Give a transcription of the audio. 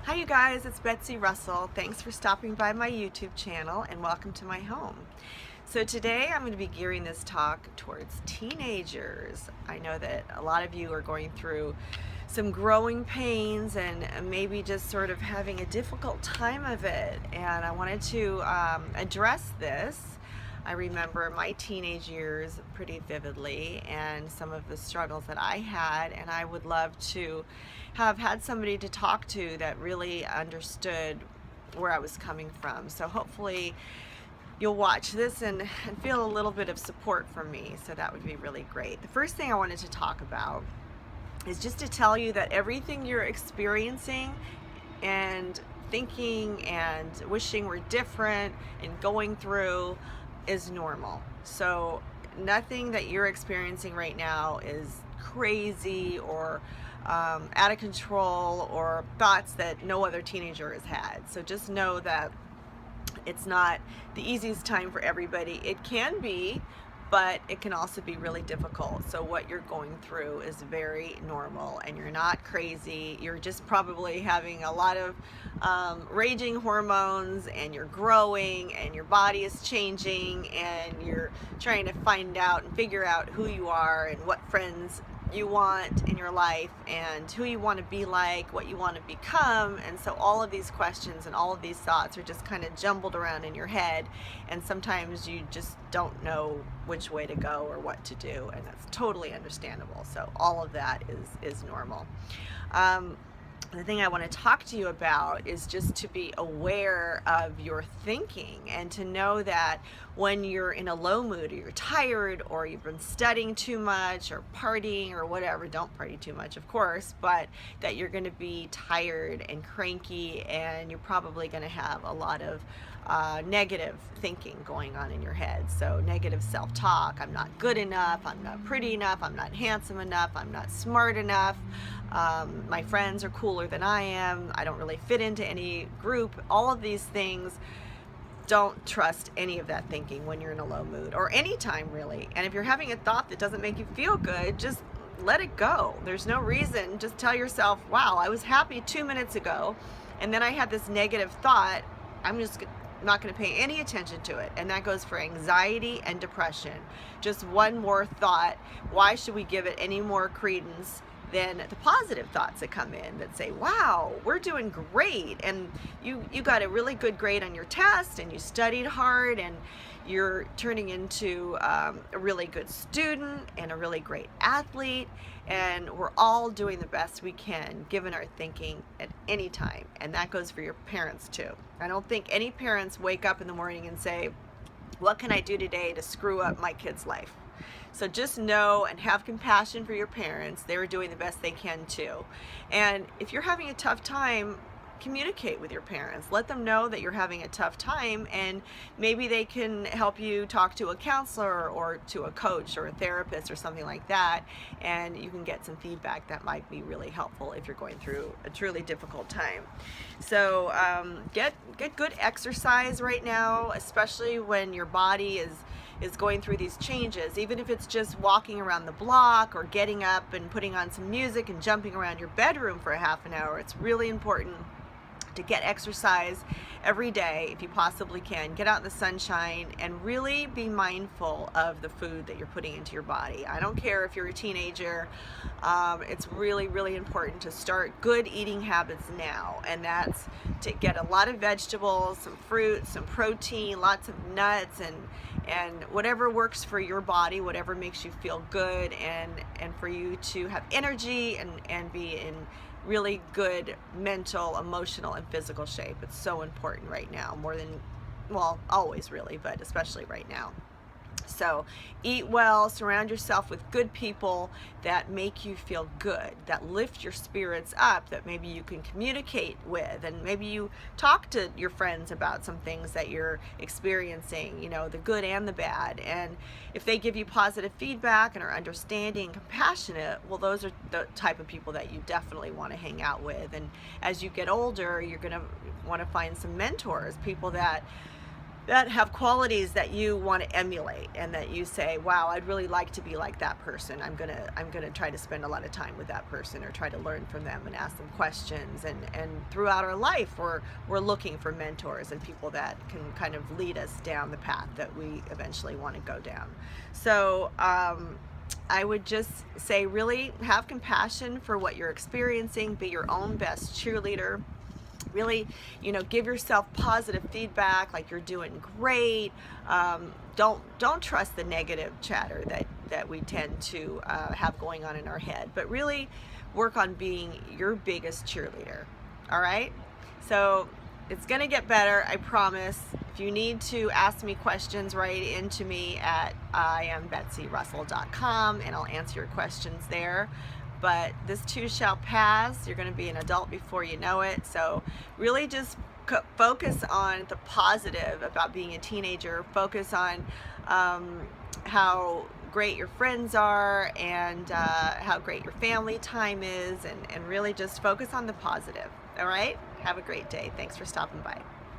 Hi you guys, it's Betsy Russell. Thanks for stopping by my YouTube channel and welcome to my home. So today I'm going to be gearing this talk towards teenagers. I know that a lot of you are going through some growing pains and maybe just sort of having a difficult time of it, and I wanted to address this. I remember my teenage years pretty vividly and some of the struggles that I had, and I would love to have had somebody to talk to that really understood where I was coming from. So hopefully you'll watch this and feel a little bit of support from me, so that would be really great. The first thing I wanted to talk about is just to tell you that everything you're experiencing and thinking and wishing were different and going through is normal. So nothing that you're experiencing right now is crazy or out of control or thoughts that no other teenager has had. So just know that it's not the easiest time for everybody. It can be, but it can also be really difficult. So what you're going through is very normal, and you're not crazy. You're just probably having a lot of raging hormones, and you're growing, and your body is changing, and you're trying to find out and figure out who you are and what friends you want in your life and who you want to be like, what you want to become. And so all of these questions and all of these thoughts are just kind of jumbled around in your head, and sometimes you just don't know which way to go or what to do, and that's totally understandable. So all of that is normal. The thing I want to talk to you about is just to be aware of your thinking, and to know that when you're in a low mood, or you're tired, or you've been studying too much or partying or whatever, don't party too much of course, but that you're going to be tired and cranky, and you're probably going to have a lot of negative thinking going on in your head. So negative self-talk: I'm not good enough, I'm not pretty enough, I'm not handsome enough, I'm not smart enough, my friends are cooler than I am, I don't really fit into any group. All of these things, don't trust any of that thinking when you're in a low mood, or any time really. And if you're having a thought that doesn't make you feel good, just let it go. There's no reason. Just tell yourself, wow, I was happy 2 minutes ago, and then I had this negative thought. I'm just not going to pay any attention to it. And that goes for anxiety and depression. Just one more thought. Why should we give it any more credence than the positive thoughts that come in that say, wow, we're doing great, and you got a really good grade on your test, and you studied hard, and you're turning into a really good student and a really great athlete, and we're all doing the best we can given our thinking at any time. And that goes for your parents too. I don't think any parents wake up in the morning and say, what can I do today to screw up my kid's life? So just know and have compassion for your parents. They're doing the best they can too. And if you're having a tough time, communicate with your parents. Let them know that you're having a tough time, and maybe they can help you talk to a counselor or to a coach or a therapist or something like that, and you can get some feedback that might be really helpful if you're going through a truly difficult time. So get good exercise right now, especially when your body is going through these changes. Even if it's just walking around the block or getting up and putting on some music and jumping around your bedroom for a half an hour, it's really important to get exercise every day if you possibly can. Get out in the sunshine and really be mindful of the food that you're putting into your body. I don't care if you're a teenager, it's really important to start good eating habits now, and that's to get a lot of vegetables, some fruit, some protein, lots of nuts, and whatever works for your body, whatever makes you feel good, and for you to have energy and be in really good mental, emotional, and physical shape. It's so important right now, more than, well, always really, but especially right now. So eat well, surround yourself with good people that make you feel good, that lift your spirits up, that maybe you can communicate with, and maybe you talk to your friends about some things that you're experiencing, you know, the good and the bad. And if they give you positive feedback and are understanding and compassionate, well, those are the type of people that you definitely want to hang out with. And as you get older, you're going to want to find some mentors, people that that have qualities that you want to emulate, and that you say, wow, I'd really like to be like that person. I'm gonna try to spend a lot of time with that person, or try to learn from them and ask them questions. And throughout our life, we're looking for mentors and people that can kind of lead us down the path that we eventually want to go down. So I would just say, really have compassion for what you're experiencing. Be your own best cheerleader. Really, give yourself positive feedback, like you're doing great. Don't trust the negative chatter that we tend to have going on in our head, but really work on being your biggest cheerleader. All right? So it's going to get better, I promise. If you need to ask me questions, write into me at IamBetsyRussell.com, and I'll answer your questions there. But this too shall pass. You're going to be an adult before you know it. So really just focus on the positive about being a teenager. Focus on how great your friends are, and how great your family time is, and really just focus on the positive. All right? Have a great day. Thanks for stopping by.